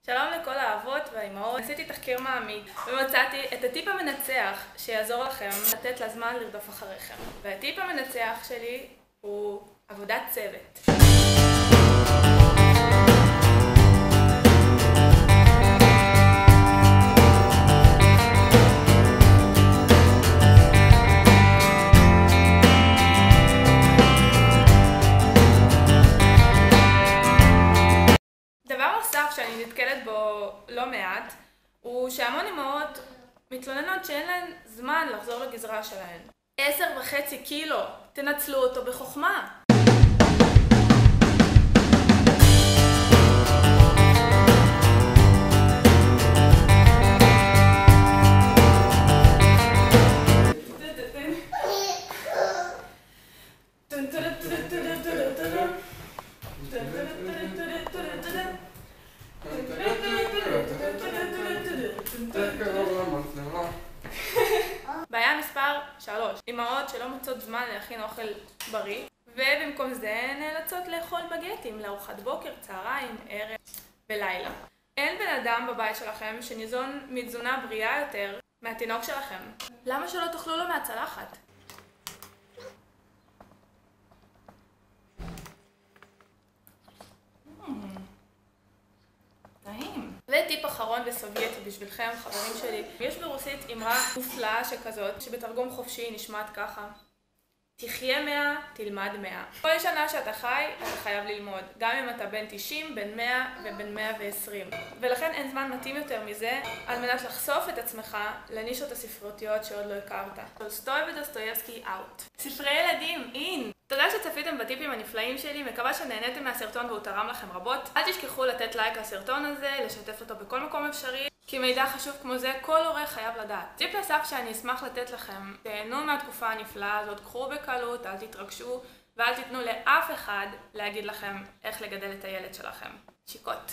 שלום לכל האבות והאימהות. עשיתי תחקיר מעמיק ומצאתי את הטיפ המנצח שיעזור לכם לתת לזמן לרדוף אחריכם. והטיפ המנצח שלי הוא עבודת צוות. שאני נתקלת בו לא מעט, הוא שהמון אמהות מתלוננות שאין להן זמן לחזור לגזרה שלהן. 10.5 קילו, תנצלו אותו בחוכמה. בעיה מספר 3. אמהות שלא מוצאות זמן להכין אוכל בריא, ובמקום זה נאלצות לאכול בגטים לארוחת בוקר, צהריים, ערב ולילה. אין בן אדם בבית שלכם שניזון מתזונה בריאה יותר מהתינוק שלכם. למה שלא תאכלו לו מהצלחת? וטיפ אחרון וסובייטי בשבילכם, חברים שלי. יש ברוסית אמרה מופלאה שכזאת, שבתרגום חופשי נשמעת ככה: תחיה 100, תלמד 100. כל שנה שאתה חי, אתה חייב ללמוד. גם אם אתה בן 90, בן 100 ובן 120. ולכן אין זמן מתאים יותר מזה, על מנת לחשוף את עצמך לנישות הספרותיות שעוד לא הכרת. טולסטוי ודוסטויבסקי אאוט. ספרי ילדים, אין! תודה שצפיתם בטיפים הנפלאים שלי, מקווה שנהניתם מהסרטון והוא תרם לכם רבות. אל תשכחו לתת לייק לסרטון הזה, לשתף אותו בכל מקום אפשרי, כי מידע חשוב כמו זה כל הורה חייב לדעת. טיפ נוסף שאני אשמח לתת לכם: תהנו מהתקופה הנפלאה הזאת, קחו בקלות, אל תתרגשו, ואל תיתנו לאף אחד להגיד לכם איך לגדל את הילד שלכם. שיקות.